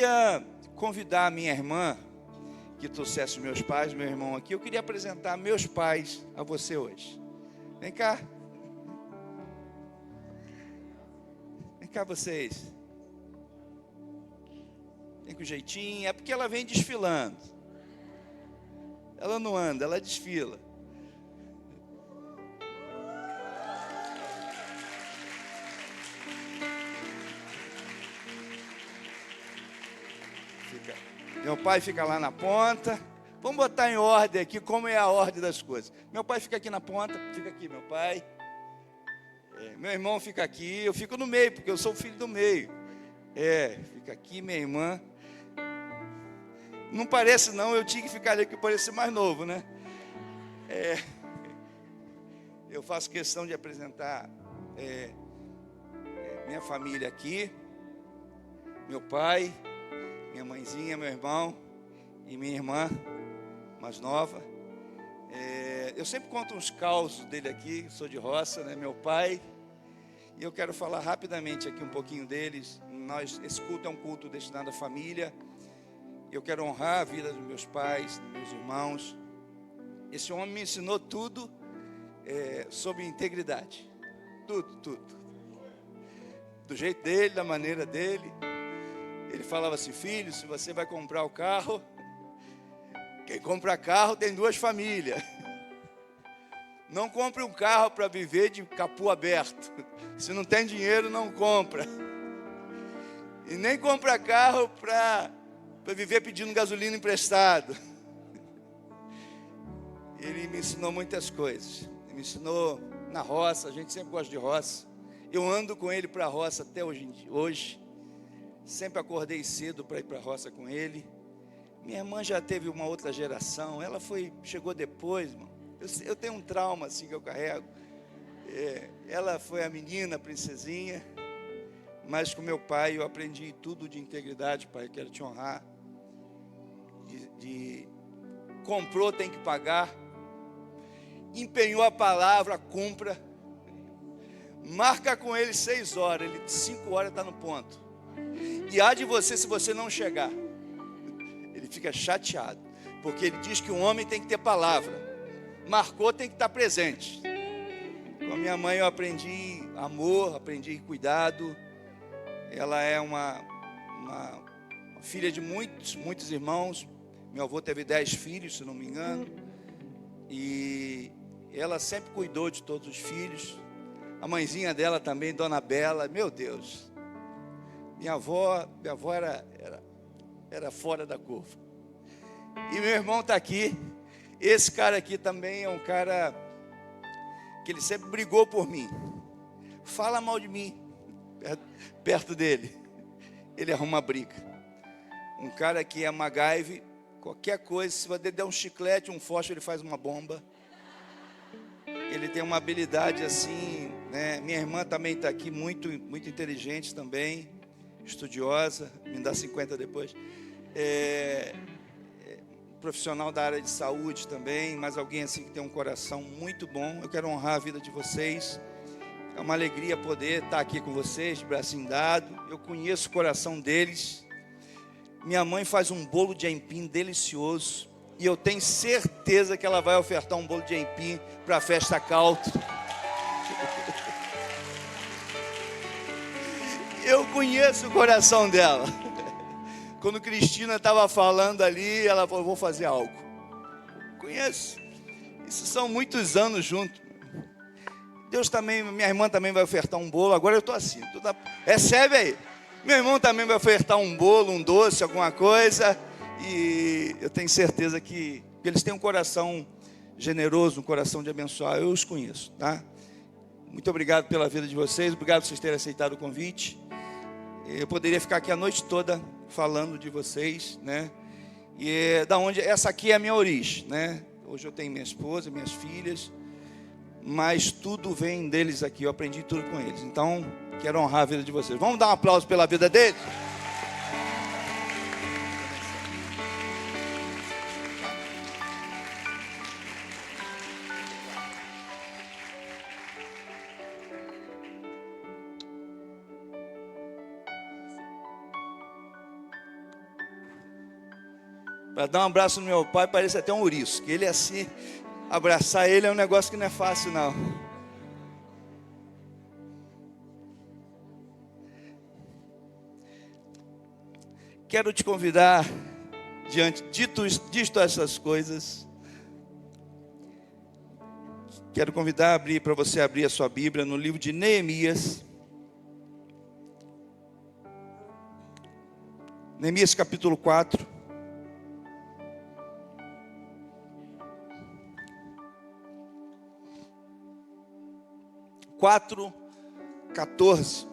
queria convidar a minha irmã que trouxesse meus pais, meu irmão aqui. Eu queria apresentar meus pais a você hoje. Vem cá. Vem cá vocês. Vem com jeitinho. É porque ela vem desfilando. Ela não anda, ela desfila. Meu pai fica lá na ponta. Vamos botar em ordem aqui, como é a ordem das coisas. Meu pai fica aqui na ponta, fica aqui meu pai. Meu irmão fica aqui, eu fico no meio, porque eu sou o filho do meio. Fica aqui minha irmã. Não parece não, eu tinha que ficar ali que parecia mais novo, né? Eu faço questão de apresentar minha família aqui. Meu pai, minha mãezinha, meu irmão e minha irmã mais nova. Eu sempre conto uns causos dele aqui, sou de roça, né? Meu pai. E eu quero falar rapidamente aqui um pouquinho deles. Esse culto é um culto destinado à família. Eu quero honrar a vida dos meus pais, dos meus irmãos. Esse homem me ensinou tudo sobre integridade. Tudo. Do jeito dele, da maneira dele. Ele falava assim: filho, se você vai comprar o carro, quem compra carro tem duas famílias. Não compre um carro para viver de capô aberto. Se não tem dinheiro, não compra. E nem compra carro para viver pedindo gasolina emprestado. Ele me ensinou muitas coisas. Ele me ensinou na roça, a gente sempre gosta de roça. Eu ando com ele para a roça até hoje. Sempre acordei cedo para ir para a roça com ele. Minha irmã já teve uma outra geração. Ela chegou depois, irmão. Eu tenho um trauma assim que eu carrego. Ela foi a menina, a princesinha. Mas com meu pai eu aprendi tudo de integridade, pai. Quero te honrar. Comprou, tem que pagar. Empenhou a palavra, cumpra. Marca com ele 6 horas. Ele 5 horas está no ponto. E há de você se você não chegar. Ele fica chateado, porque ele diz que um homem tem que ter palavra. Marcou, tem que estar presente. Com a minha mãe eu aprendi amor, aprendi cuidado. Ela é uma filha de muitos irmãos. Meu avô teve 10 filhos, se não me engano. E ela sempre cuidou de todos os filhos. A mãezinha dela também, Dona Bela. Meu Deus. Minha avó era fora da curva. E meu irmão está aqui. Esse cara aqui também é um cara que ele sempre brigou por mim. Fala mal de mim perto dele. Ele arruma briga. Um cara que é MacGyver, qualquer coisa, se você der um chiclete, um fósforo, ele faz uma bomba. Ele tem uma habilidade assim, né? Minha irmã também está aqui, muito inteligente também, estudiosa, me dá 50 depois. Profissional da área de saúde também, mas alguém assim que tem um coração muito bom. Eu quero honrar a vida de vocês. É uma alegria poder estar aqui com vocês, de bracinho dado. Eu conheço o coração deles. Minha mãe faz um bolo de aipim delicioso. E eu tenho certeza que ela vai ofertar um bolo de aipim para a festa Calto. Eu conheço o coração dela. Quando Cristina estava falando ali, ela falou: vou fazer algo. Conheço. Isso são muitos anos juntos. Deus também, minha irmã também vai ofertar um bolo. Agora eu estou assim. Recebe aí. Meu irmão também vai ofertar um bolo, um doce, alguma coisa. E eu tenho certeza que eles têm um coração generoso, um coração de abençoar. Eu os conheço, tá? Muito obrigado pela vida de vocês. Obrigado por vocês terem aceitado o convite. Eu poderia ficar aqui a noite toda falando de vocês, né? E da onde essa aqui é a minha origem, né? Hoje eu tenho minha esposa, minhas filhas, mas tudo vem deles aqui. Eu aprendi tudo com eles. Então, quero honrar a vida de vocês. Vamos dar um aplauso pela vida deles? Para dar um abraço no meu pai, parece até um ouriço. Que ele assim, abraçar ele é um negócio que não é fácil, não. Quero te convidar, dito essas coisas, quero convidar para você abrir a sua Bíblia no livro de Neemias. Neemias capítulo 4. Quatro, 14.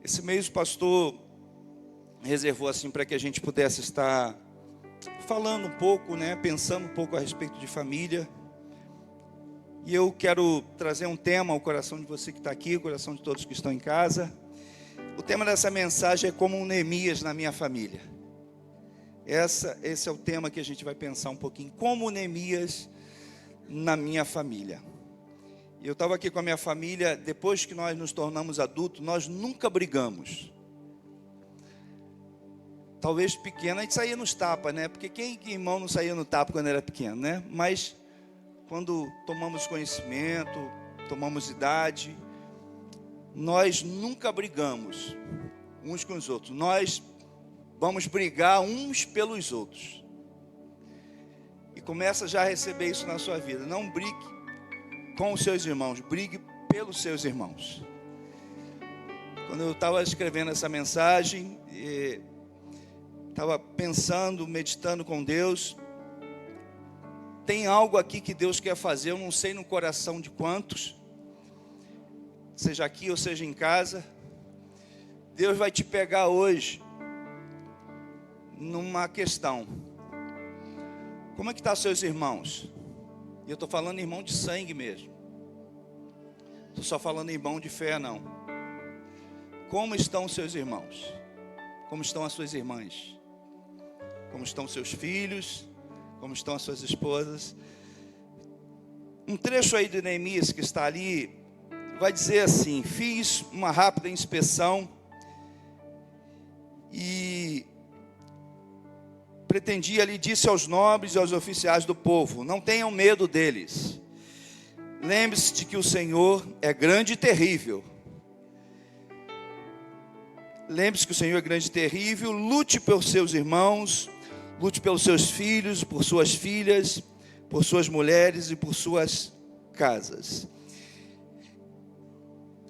Esse mês o pastor reservou assim para que a gente pudesse estar falando um pouco, né, pensando um pouco a respeito de família. E eu quero trazer um tema ao coração de você que está aqui, ao coração de todos que estão em casa. O tema dessa mensagem é como um Neemias na minha família. Esse é o tema que a gente vai pensar um pouquinho, como Neemias na minha família. Eu estava aqui com a minha família, depois que nós nos tornamos adultos, nós nunca brigamos. Talvez pequeno, a gente saía nos tapas, né? Porque quem irmão não saía no tapa quando era pequeno, né? Mas quando tomamos conhecimento, tomamos idade, nós nunca brigamos uns com os outros. Nós vamos brigar uns pelos outros. E começa já a receber isso na sua vida. Não brigue com os seus irmãos, brigue pelos seus irmãos. Quando eu estava escrevendo essa mensagem, estava pensando, meditando com Deus, tem algo aqui que Deus quer fazer, eu não sei no coração de quantos, seja aqui ou seja em casa. Deus vai te pegar hoje numa questão. Como é que estão seus irmãos? E eu estou falando irmão de sangue mesmo. Estou só falando irmão de fé, não. Como estão os seus irmãos? Como estão as suas irmãs? Como estão os seus filhos? Como estão as suas esposas? Um trecho aí de Neemias que está ali, vai dizer assim: fiz uma rápida inspeção e pretendia ali, disse aos nobres e aos oficiais do povo: não tenham medo deles. Lembre-se de que o Senhor é grande e terrível. Lembre-se que o Senhor é grande e terrível. Lute pelos seus irmãos, lute pelos seus filhos, por suas filhas, por suas mulheres e por suas casas.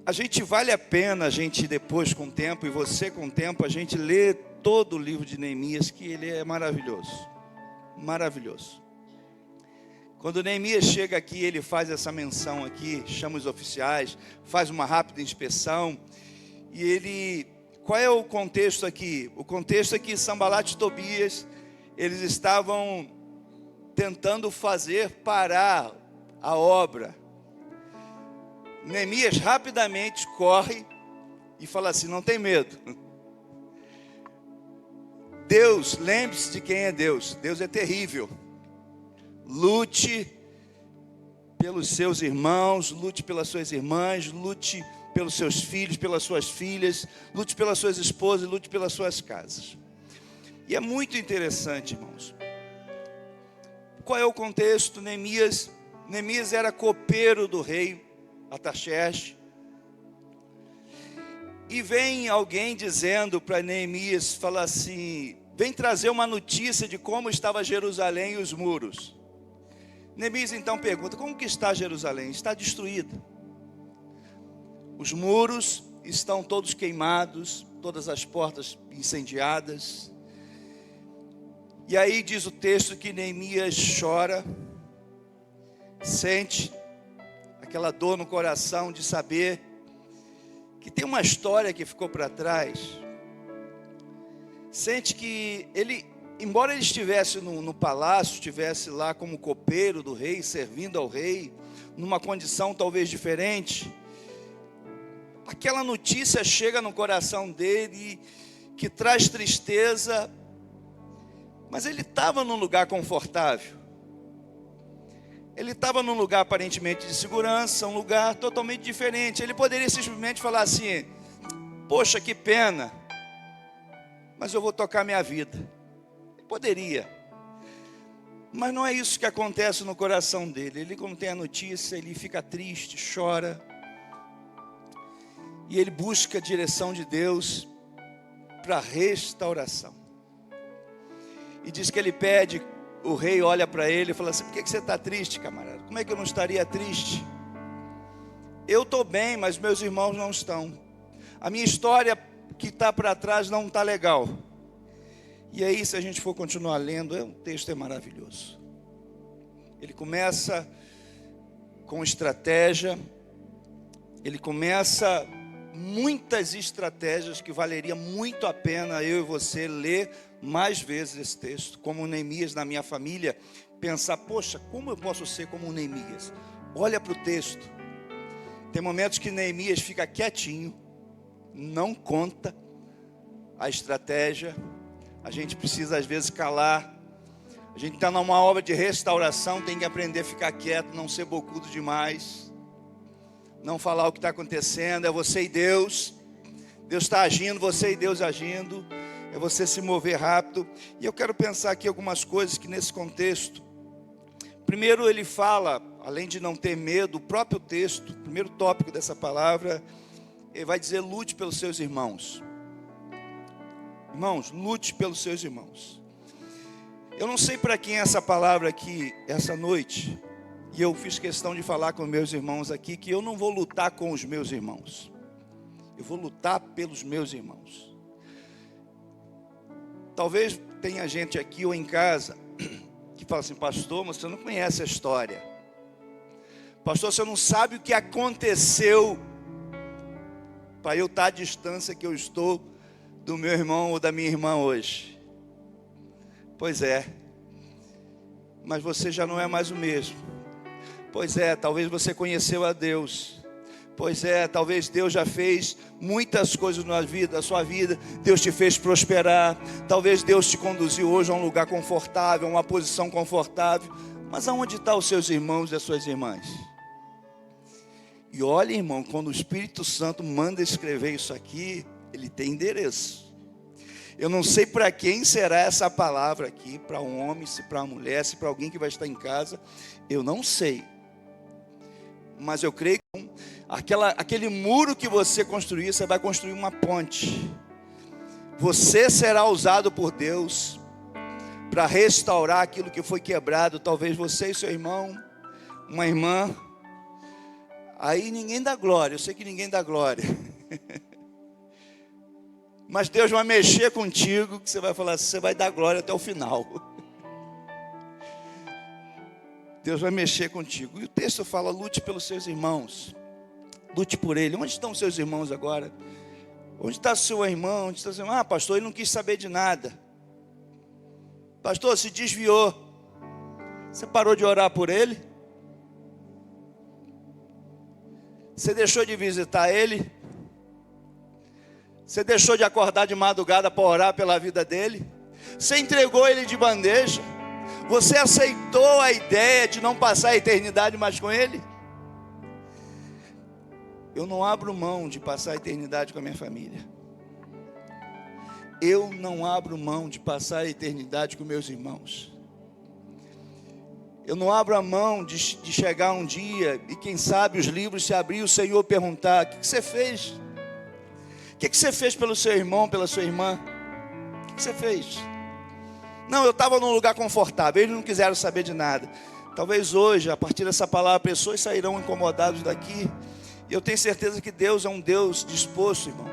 A gente vale a pena, a gente depois com o tempo, e você com o tempo, a gente lê todo o livro de Neemias, que ele é maravilhoso. Maravilhoso. Quando Neemias chega aqui, ele faz essa menção aqui, chama os oficiais, faz uma rápida inspeção. E ele, qual é o contexto aqui? O contexto é que Sanbalat e Tobias, eles estavam tentando fazer parar a obra. Neemias rapidamente corre e fala assim: não tem medo. Deus, lembre-se de quem é Deus. Deus é terrível. Lute pelos seus irmãos, lute pelas suas irmãs, lute pelos seus filhos, pelas suas filhas, lute pelas suas esposas, lute pelas suas casas. E é muito interessante, irmãos. Qual é o contexto? Neemias era copeiro do rei Artaxerxes. E vem alguém dizendo para Neemias, fala assim: vem trazer uma notícia de como estava Jerusalém e os muros. Neemias então pergunta: como que está Jerusalém? Está destruída. Os muros estão todos queimados, todas as portas incendiadas. E aí diz o texto que Neemias chora, sente aquela dor no coração de saber que tem uma história que ficou para trás. Sente que ele, embora ele estivesse no palácio, estivesse lá como copeiro do rei, servindo ao rei, numa condição talvez diferente, aquela notícia chega no coração dele, que traz tristeza, mas ele estava num lugar confortável. Ele estava num lugar aparentemente de segurança, um lugar totalmente diferente. Ele poderia simplesmente falar assim: poxa, que pena, mas eu vou tocar minha vida. Ele poderia, mas não é isso que acontece no coração dele. Ele, quando tem a notícia, ele fica triste, chora, e ele busca a direção de Deus para restauração. E diz que ele pede, o rei olha para ele e fala assim: por que você está triste, camarada? Como é que eu não estaria triste? Eu estou bem, mas meus irmãos não estão. A minha história que está para trás não está legal. E aí, se a gente for continuar lendo, o texto é maravilhoso. Ele começa com estratégia, ele começa muitas estratégias que valeria muito a pena eu e você ler mais vezes esse texto, como Neemias na minha família, pensar: poxa, como eu posso ser como Neemias? Olha para o texto. Tem momentos que Neemias fica quietinho, não conta a estratégia. A gente precisa às vezes calar. A gente está numa obra de restauração, tem que aprender a ficar quieto, não ser bocudo demais, não falar o que está acontecendo. É você e Deus. Deus está agindo, você e Deus agindo. É você se mover rápido. E eu quero pensar aqui algumas coisas que nesse contexto. Primeiro ele fala, além de não ter medo, o próprio texto, o primeiro tópico dessa palavra, ele vai dizer: lute pelos seus irmãos. Irmãos, lute pelos seus irmãos. Eu não sei para quem é essa palavra aqui, essa noite. E eu fiz questão de falar com meus irmãos aqui, que eu não vou lutar com os meus irmãos. Eu vou lutar pelos meus irmãos. Talvez tenha gente aqui ou em casa que fala assim: pastor, mas você não conhece a história. Pastor, você não sabe o que aconteceu para eu estar à distância que eu estou do meu irmão ou da minha irmã hoje. Pois é, mas você já não é mais o mesmo. Pois é, talvez você conheceu a Deus. Pois é, talvez Deus já fez muitas coisas na vida, na sua vida. Deus te fez prosperar. Talvez Deus te conduziu hoje a um lugar confortável, a uma posição confortável. Mas aonde estão os seus irmãos e as suas irmãs? E olha, irmão, quando o Espírito Santo manda escrever isso aqui, ele tem endereço. Eu não sei para quem será essa palavra aqui, para um homem, se para uma mulher, se para alguém que vai estar em casa, eu não sei. Mas eu creio que aquele muro que você construir, você vai construir uma ponte. Você será usado por Deus para restaurar aquilo que foi quebrado. Talvez você e seu irmão, uma irmã. Aí ninguém dá glória, eu sei que ninguém dá glória. Mas Deus vai mexer contigo, que você vai falar assim, você vai dar glória até o final. Deus vai mexer contigo. E o texto fala: lute pelos seus irmãos. Lute por ele. Onde estão os seus irmãos agora? Onde está o seu irmão? Onde está o seu irmão? Ah, pastor, ele não quis saber de nada. Pastor, se desviou. Você parou de orar por ele? Você deixou de visitar ele? Você deixou de acordar de madrugada para orar pela vida dele? Você entregou ele de bandeja? Você aceitou a ideia de não passar a eternidade mais com ele? Eu não abro mão de passar a eternidade com a minha família. Eu não abro mão de passar a eternidade com meus irmãos. Eu não abro a mão de chegar um dia e quem sabe os livros se abrir e o Senhor perguntar: o que você fez? O que você fez pelo seu irmão, pela sua irmã? O que você fez? Não, eu estava num lugar confortável, eles não quiseram saber de nada. Talvez hoje, a partir dessa palavra, pessoas sairão incomodadas daqui. E eu tenho certeza que Deus é um Deus disposto, irmão,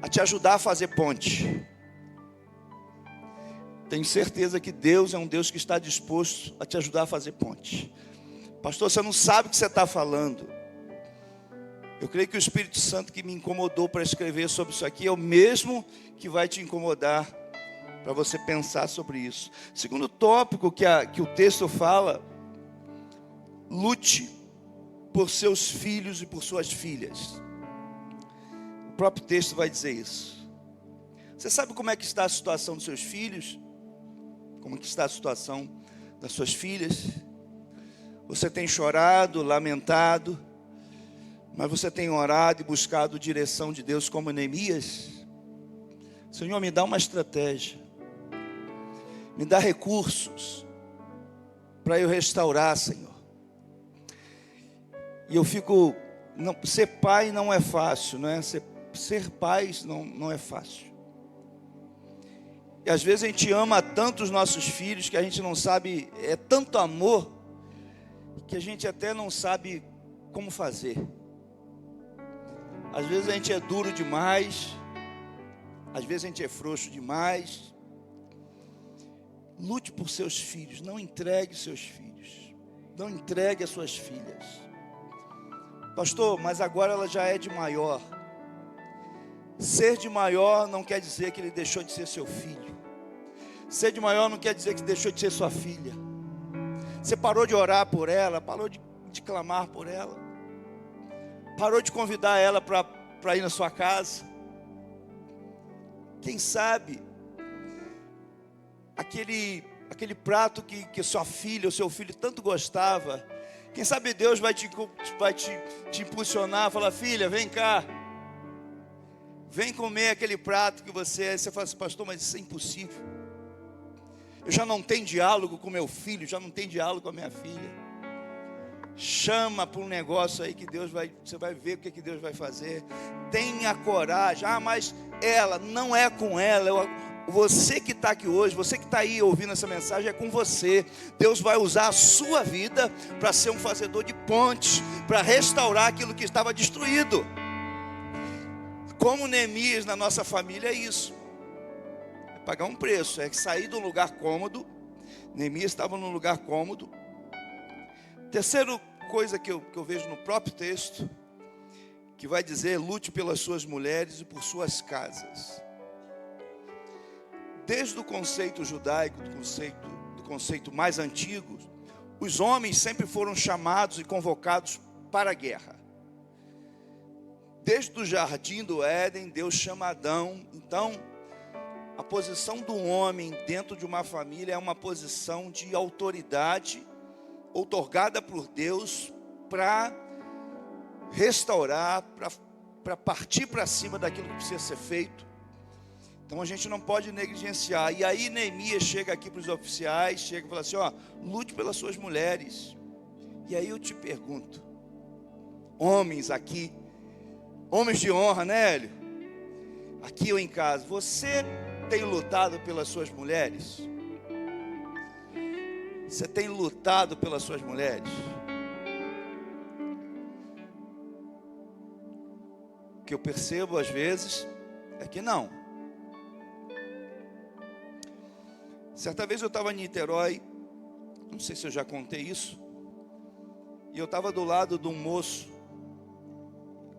a te ajudar a fazer ponte. Tenho certeza que Deus é um Deus que está disposto a te ajudar a fazer ponte. Pastor, você não sabe o que você está falando. Eu creio que o Espírito Santo que me incomodou para escrever sobre isso aqui é o mesmo que vai te incomodar para você pensar sobre isso. Segundo tópico que o texto fala: lute por seus filhos e por suas filhas. O próprio texto vai dizer isso. Você sabe como é que está a situação dos seus filhos? Como é que está a situação das suas filhas? Você tem chorado, lamentado, mas você tem orado e buscado direção de Deus como Neemias? Senhor, me dá uma estratégia, me dá recursos para eu restaurar, Senhor. E eu fico, ser pai não é fácil, não é? Ser pai não é fácil. E às vezes a gente ama tanto os nossos filhos que a gente não sabe, é tanto amor, que a gente até não sabe como fazer. Às vezes a gente é duro demais, às vezes a gente é frouxo demais. Lute por seus filhos, não entregue seus filhos, não entregue as suas filhas. Pastor, mas agora ela já é de maior. Ser de maior não quer dizer que ele deixou de ser seu filho. Ser de maior não quer dizer que deixou de ser sua filha. Você parou de orar por ela, parou de clamar por ela, parou de convidar ela para ir na sua casa. Quem sabe aquele prato que sua filha ou seu filho tanto gostava, quem sabe Deus vai te impulsionar, falar: filha, vem cá, vem comer aquele prato que você fala assim: pastor, mas isso é impossível, eu já não tenho diálogo com meu filho, já não tenho diálogo com a minha filha. Chama para um negócio aí que você vai ver o que Deus vai fazer. Tenha coragem. Mas não é com ela. Você que está aqui hoje, você que está aí ouvindo essa mensagem, é com você. Deus vai usar a sua vida para ser um fazedor de pontes, para restaurar aquilo que estava destruído. Como Neemias na nossa família é isso. É pagar um preço, é sair de um lugar cômodo. Neemias estava num lugar cômodo. Terceira coisa que eu vejo no próprio texto, que vai dizer: lute pelas suas mulheres e por suas casas. Desde o conceito judaico, do conceito mais antigo, os homens sempre foram chamados e convocados para a guerra. Desde o jardim do Éden, Deus chama Adão. Então, a posição do homem dentro de uma família é uma posição de autoridade outorgada por Deus para restaurar, para partir para cima daquilo que precisa ser feito. Então a gente não pode negligenciar. E aí Neemias chega aqui para os oficiais, chega e fala assim: lute pelas suas mulheres. E aí eu te pergunto, homens aqui, homens de honra, né, Hélio? Aqui ou em casa, você tem lutado pelas suas mulheres? Você tem lutado pelas suas mulheres? O que eu percebo às vezes é que não. Certa vez eu estava em Niterói, não sei se eu já contei isso, e eu estava do lado de um moço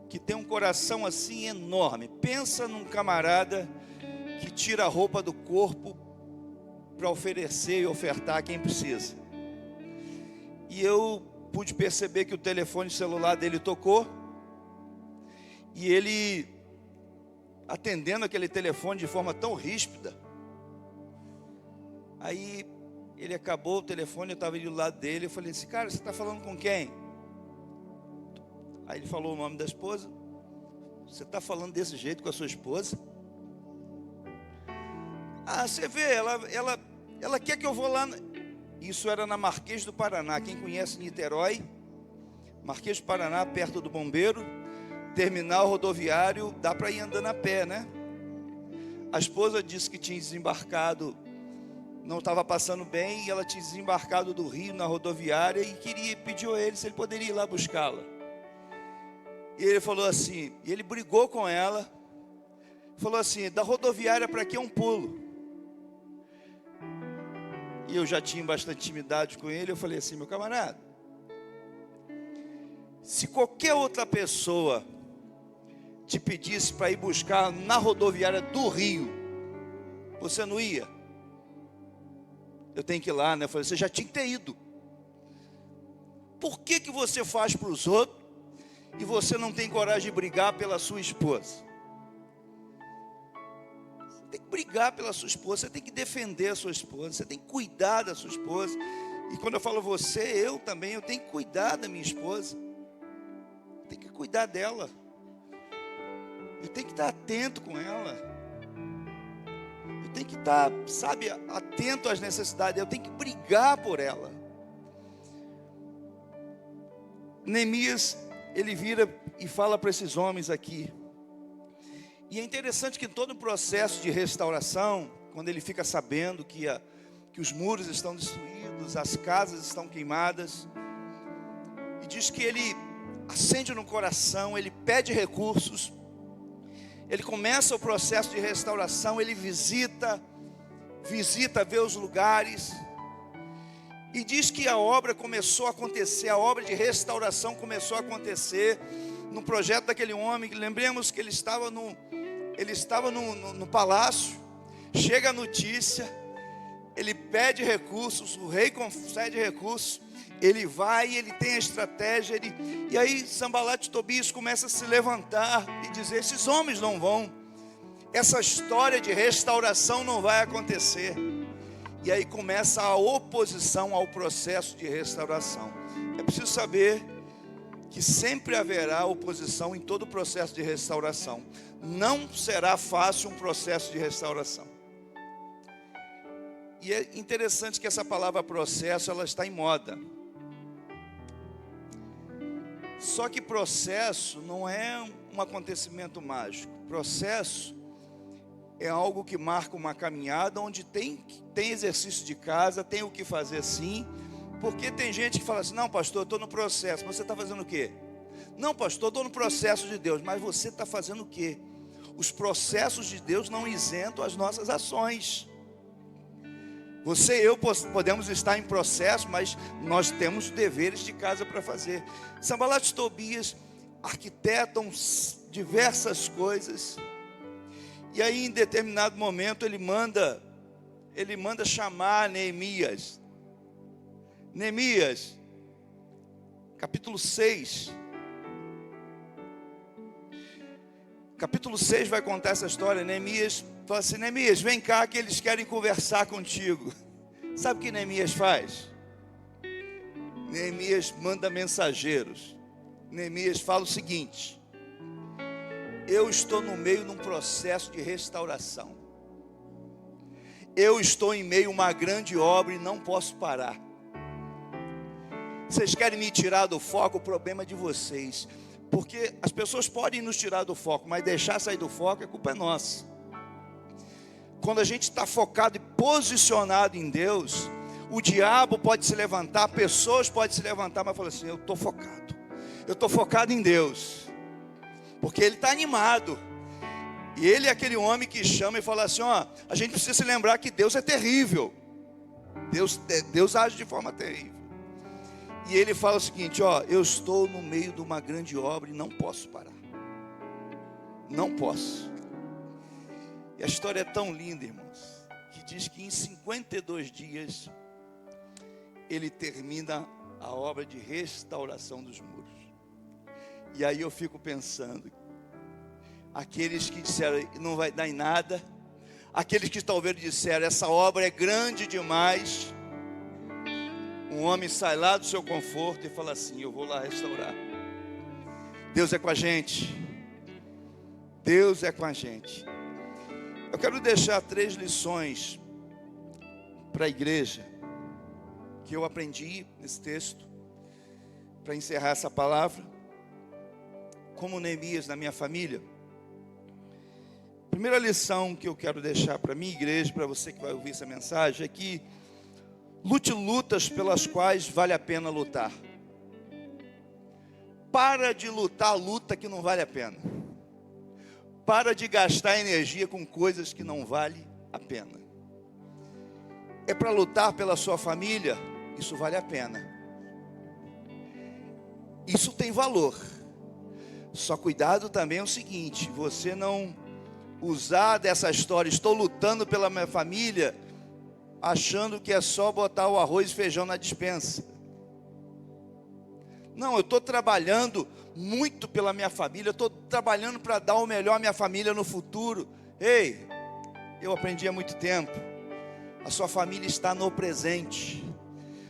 que tem um coração assim enorme. Pensa num camarada que tira a roupa do corpo para oferecer e ofertar a quem precisa. E eu pude perceber que o telefone celular dele tocou, e ele, atendendo aquele telefone de forma tão ríspida, aí ele acabou o telefone, eu estava ali do lado dele, eu falei assim: cara, você está falando com quem? Aí ele falou o nome da esposa. Você está falando desse jeito com a sua esposa? Você vê, ela quer que eu vou lá. Isso era na Marquês do Paraná. Quem conhece Niterói, Marquês do Paraná, perto do Bombeiro, terminal rodoviário, dá para ir andando a pé, né? A esposa disse que tinha desembarcado, não estava passando bem, e ela tinha desembarcado do Rio na rodoviária e pediu a ele se ele poderia ir lá buscá-la. E ele falou assim, e ele brigou com ela, falou assim: da rodoviária para aqui é um pulo. E eu já tinha bastante intimidade com ele, eu falei assim: meu camarada, se qualquer outra pessoa te pedisse para ir buscar na rodoviária do Rio, você não ia? Eu tenho que ir lá, né? Eu falei: você já tinha que ter ido. Por que você faz para os outros e você não tem coragem de brigar pela sua esposa? Você tem que brigar pela sua esposa, você tem que defender a sua esposa, você tem que cuidar da sua esposa. E quando eu falo você, eu também, eu tenho que cuidar da minha esposa. Eu tenho que cuidar dela. Eu tenho que estar atento com ela. Eu tenho que estar, sabe, atento às necessidades. Eu tenho que brigar por ela. Neemias, ele vira e fala para esses homens aqui. E é interessante que em todo o processo de restauração, quando ele fica sabendo que os muros estão destruídos, as casas estão queimadas, e diz que ele acende no coração, ele pede recursos, ele começa o processo de restauração, ele visita, vê os lugares, e diz que a obra começou a acontecer, a obra de restauração começou a acontecer, no projeto daquele homem. Lembremos que ele estava no palácio, chega a notícia, ele pede recursos, o rei concede recursos, ele vai, ele tem a estratégia, e aí Sanbalat e Tobias começam a se levantar e dizer: esses homens não vão, essa história de restauração não vai acontecer. E aí começa a oposição ao processo de restauração. É preciso saber que sempre haverá oposição em todo o processo de restauração. Não será fácil um processo de restauração. E é interessante que essa palavra processo, ela está em moda. Só que processo não é um acontecimento mágico. Processo é algo que marca uma caminhada, onde tem exercício de casa, tem o que fazer sim. Porque tem gente que fala assim: não, pastor, eu estou no processo. Mas você está fazendo o quê? Não, pastor, eu estou no processo de Deus. Mas você está fazendo o quê? Os processos de Deus não isentam as nossas ações. Você e eu podemos estar em processo, mas nós temos deveres de casa para fazer. Sanbalat e Tobias arquitetam diversas coisas. E aí, em determinado momento, ele manda chamar Neemias. Neemias, capítulo 6. Capítulo 6 vai contar essa história. Neemias fala assim: Neemias, vem cá que eles querem conversar contigo. Sabe o que Neemias faz? Neemias manda mensageiros. Neemias fala o seguinte: eu estou no meio de um processo de restauração. Eu estou em meio a uma grande obra e não posso parar. Vocês querem me tirar do foco? O problema é de vocês. Porque as pessoas podem nos tirar do foco, mas deixar sair do foco, a culpa é nossa. Quando a gente está focado e posicionado em Deus, o diabo pode se levantar, pessoas podem se levantar, mas falar assim: eu estou focado em Deus. Porque ele está animado. E ele é aquele homem que chama e fala assim: ó, a gente precisa se lembrar que Deus é terrível. Deus age de forma terrível. E ele fala o seguinte: ó, eu estou no meio de uma grande obra e não posso parar. Não posso. E a história é tão linda, irmãos, que diz que em 52 dias ele termina a obra de restauração dos muros. E aí eu fico pensando, aqueles que disseram não vai dar em nada, aqueles que talvez disseram essa obra é grande demais, um homem sai lá do seu conforto e fala assim: eu vou lá restaurar. Deus é com a gente. Deus é com a gente. Eu quero deixar 3 lições para a igreja que eu aprendi nesse texto, para encerrar essa palavra. Como Neemias na minha família. Primeira lição que eu quero deixar para a minha igreja, para você que vai ouvir essa mensagem, é que lute lutas pelas quais vale a pena lutar. Para de lutar a luta que não vale a pena. Para de gastar energia com coisas que não vale a pena. É para lutar pela sua família, isso vale a pena. Isso tem valor. Só cuidado também é o seguinte: você não usar dessa história, estou lutando pela minha família, achando que é só botar o arroz e feijão na despensa. Não, eu estou trabalhando muito pela minha família, eu estou trabalhando para dar o melhor à minha família no futuro. Ei, eu aprendi há muito tempo, a sua família está no presente.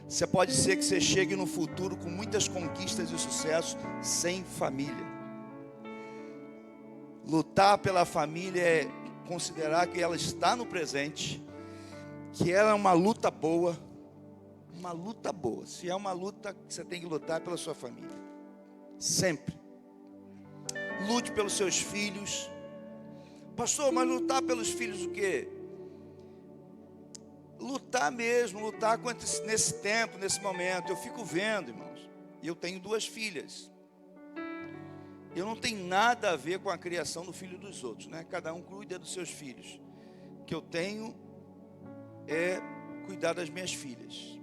Você pode ser que você chegue no futuro com muitas conquistas e sucesso sem família. Lutar pela família é considerar que ela está no presente, que ela é uma luta boa. Uma luta boa. Se é uma luta, você tem que lutar pela sua família. Sempre. Lute pelos seus filhos. Pastor, mas lutar pelos filhos o quê? Lutar mesmo, lutar nesse tempo, nesse momento. Eu fico vendo, irmãos. E eu tenho 2 filhas. Eu não tenho nada a ver com a criação do filho dos outros, né? Cada um cuida dos seus filhos. O que eu tenho é cuidar das minhas filhas.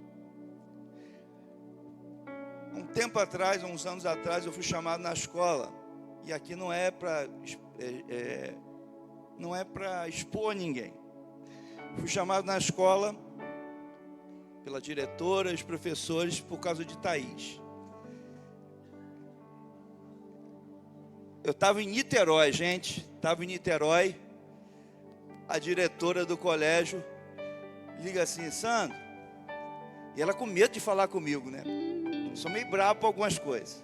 Um tempo atrás, uns anos atrás, eu fui chamado na escola. E aqui não é para expor ninguém. Fui chamado na escola pela diretora e os professores por causa de Thaís. Eu estava em Niterói, gente. Estava em Niterói. A diretora do colégio liga assim, Sandro. E ela com medo de falar comigo, né? Eu sou meio bravo para algumas coisas.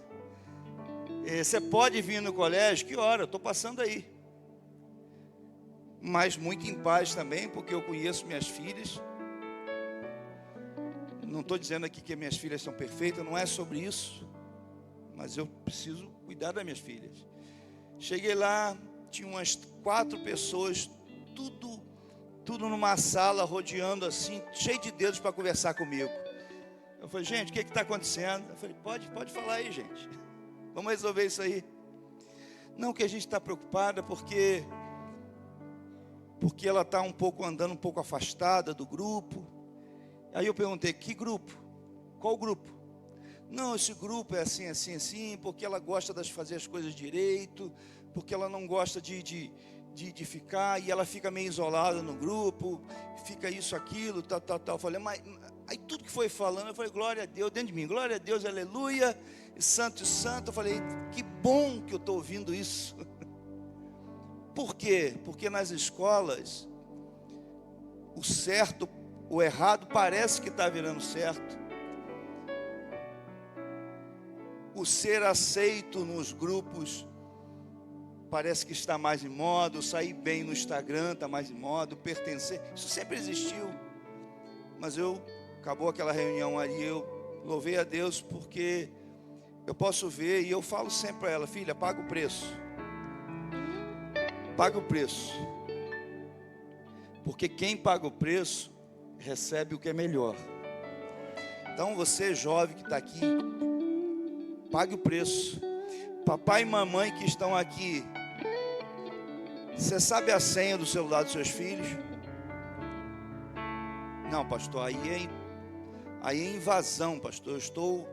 Você pode vir no colégio? Que hora? Eu estou passando aí. Mas muito em paz também, porque eu conheço minhas filhas. Não estou dizendo aqui que minhas filhas são perfeitas, não é sobre isso. Mas eu preciso cuidar das minhas filhas. Cheguei lá, tinha umas 4 pessoas, tudo numa sala, rodeando assim, cheio de dedos para conversar comigo. Eu falei, gente, o que está acontecendo? Eu falei, pode falar aí, gente. Vamos resolver isso aí. Não, que a gente está preocupada porque ela está andando um pouco afastada do grupo. Aí eu perguntei, que grupo? Qual grupo? Não, esse grupo é assim, assim, assim, porque ela gosta de fazer as coisas direito, porque ela não gosta de ficar, e ela fica meio isolada no grupo, fica isso, aquilo, tal. Eu falei, mas aí tudo que foi falando, eu falei, glória a Deus, dentro de mim, glória a Deus, aleluia, santo, santo. Eu falei, que bom que eu estou ouvindo isso. Por quê? Porque nas escolas, o certo, o errado parece que está virando certo. O ser aceito nos grupos parece que está mais em moda. O sair bem no Instagram está mais em moda. O pertencer, isso sempre existiu. Mas acabou aquela reunião ali, eu louvei a Deus porque eu posso ver, e eu falo sempre para ela, filha, paga o preço. Paga o preço. Porque quem paga o preço, recebe o que é melhor. Então você jovem que está aqui, pague o preço. Papai e mamãe que estão aqui, você sabe a senha do celular dos seus filhos? Não, pastor, aí é invasão, pastor. Eu estou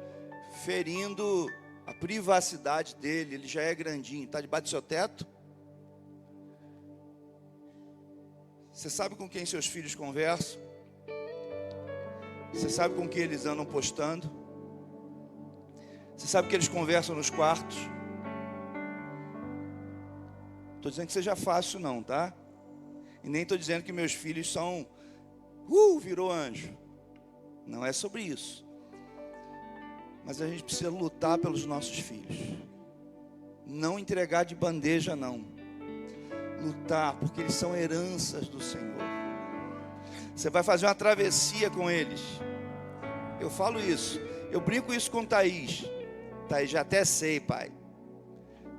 ferindo a privacidade dele. Ele já é grandinho, está debaixo do seu teto? Você sabe com quem seus filhos conversam? Você sabe com quem eles andam postando? Você sabe que eles conversam nos quartos? Estou dizendo que seja fácil não, tá? E nem estou dizendo que meus filhos são virou anjo. Não é sobre isso. Mas a gente precisa lutar pelos nossos filhos. Não entregar de bandeja, não. Lutar, porque eles são heranças do Senhor. Você vai fazer uma travessia com eles. Eu falo isso. Eu brinco isso com Thaís. Thaís, já até sei, pai.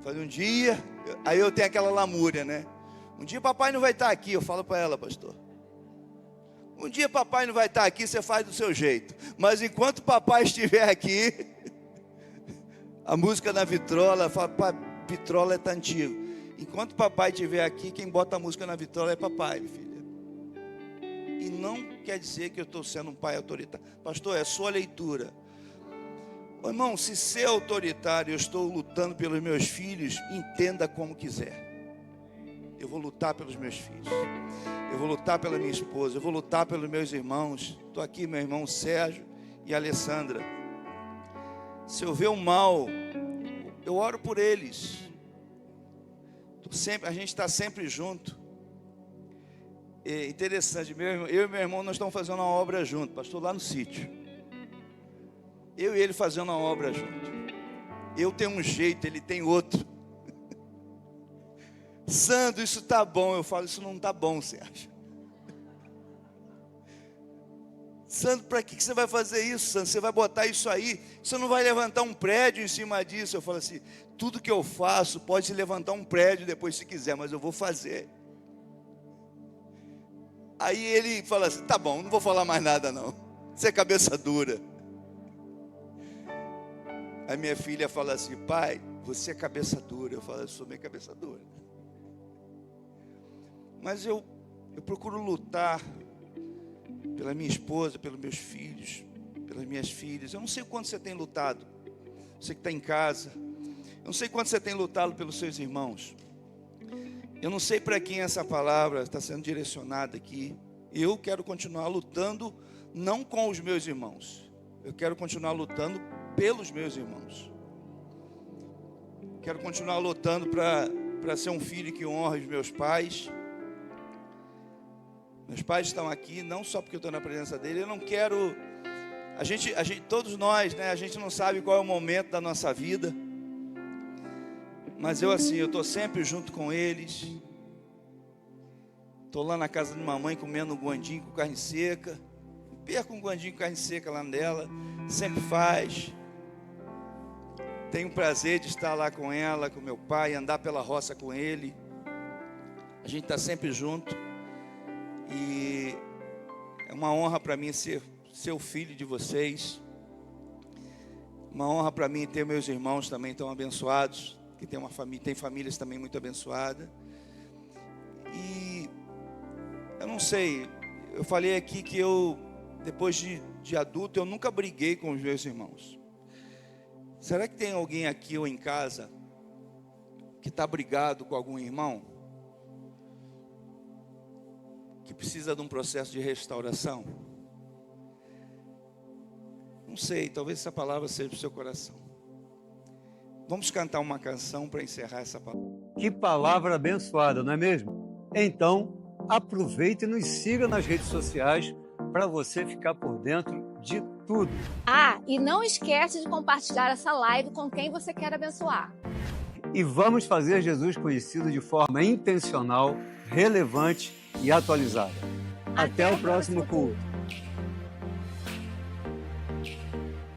Falei, um dia, aí eu tenho aquela lamúria, né? Um dia papai não vai estar aqui, eu falo para ela, pastor. Um dia papai não vai estar aqui, você faz do seu jeito. Mas enquanto papai estiver aqui, a música na vitrola, fala, vitrola está antigo. Enquanto papai estiver aqui, quem bota a música na vitrola é papai, filha. E não quer dizer que eu estou sendo um pai autoritário. Pastor, é sua leitura. Irmão, se ser autoritário, eu estou lutando pelos meus filhos, entenda como quiser. Eu vou lutar pelos meus filhos. Eu vou lutar pela minha esposa. Eu vou lutar pelos meus irmãos. Estou aqui, meu irmão Sérgio e Alessandra. Se eu ver o mal, eu oro por eles. A gente está sempre junto. É interessante, eu e meu irmão, nós estamos fazendo uma obra junto, pastor, lá no sítio. Eu e ele fazendo uma obra junto. Eu tenho um jeito, ele tem outro. Sandro, isso tá bom. Eu falo, isso não tá bom, Sérgio. Sandro, para que você vai fazer isso, Sandro? Você vai botar isso aí, você não vai levantar um prédio em cima disso. Eu falo assim, tudo que eu faço pode se levantar um prédio depois se quiser, mas eu vou fazer. Aí ele fala assim, tá bom, não vou falar mais nada não. Você é cabeça dura. Aí minha filha fala assim, pai, você é cabeça dura. Eu falo, eu sou meio cabeça dura. Mas eu procuro lutar pela minha esposa, pelos meus filhos, pelas minhas filhas. Eu não sei o quanto você tem lutado. Você que está em casa. Eu não sei quanto você tem lutado pelos seus irmãos. Eu não sei para quem essa palavra está sendo direcionada aqui. Eu quero continuar lutando, não com os meus irmãos. Eu quero continuar lutando pelos meus irmãos. Quero continuar lutando para ser um filho que honra os meus pais. Meus pais estão aqui, não só porque eu estou na presença dele. Eu não quero... A gente, todos nós, né? A gente não sabe qual é o momento da nossa vida. Mas eu estou sempre junto com eles. Estou lá na casa de mamãe comendo um guandinho com carne seca. Perco um guandinho com carne seca lá dela. Sempre faz. Tenho o prazer de estar lá com ela, com meu pai, andar pela roça com ele. A gente está sempre junto. E é uma honra para mim ser o filho de vocês. Uma honra para mim ter meus irmãos também tão abençoados, que tem famílias também muito abençoadas. E eu não sei, eu falei aqui que eu, depois de adulto, eu nunca briguei com os meus irmãos. Será que tem alguém aqui ou em casa que está brigado com algum irmão? Que precisa de um processo de restauração? Não sei, talvez essa palavra seja para o seu coração. Vamos cantar uma canção para encerrar essa palavra. Que palavra abençoada, não é mesmo? Então, aproveite e nos siga nas redes sociais para você ficar por dentro de tudo. Ah, e não esquece de compartilhar essa live com quem você quer abençoar. E vamos fazer Jesus conhecido de forma intencional, relevante e atualizada. Até o próximo culto.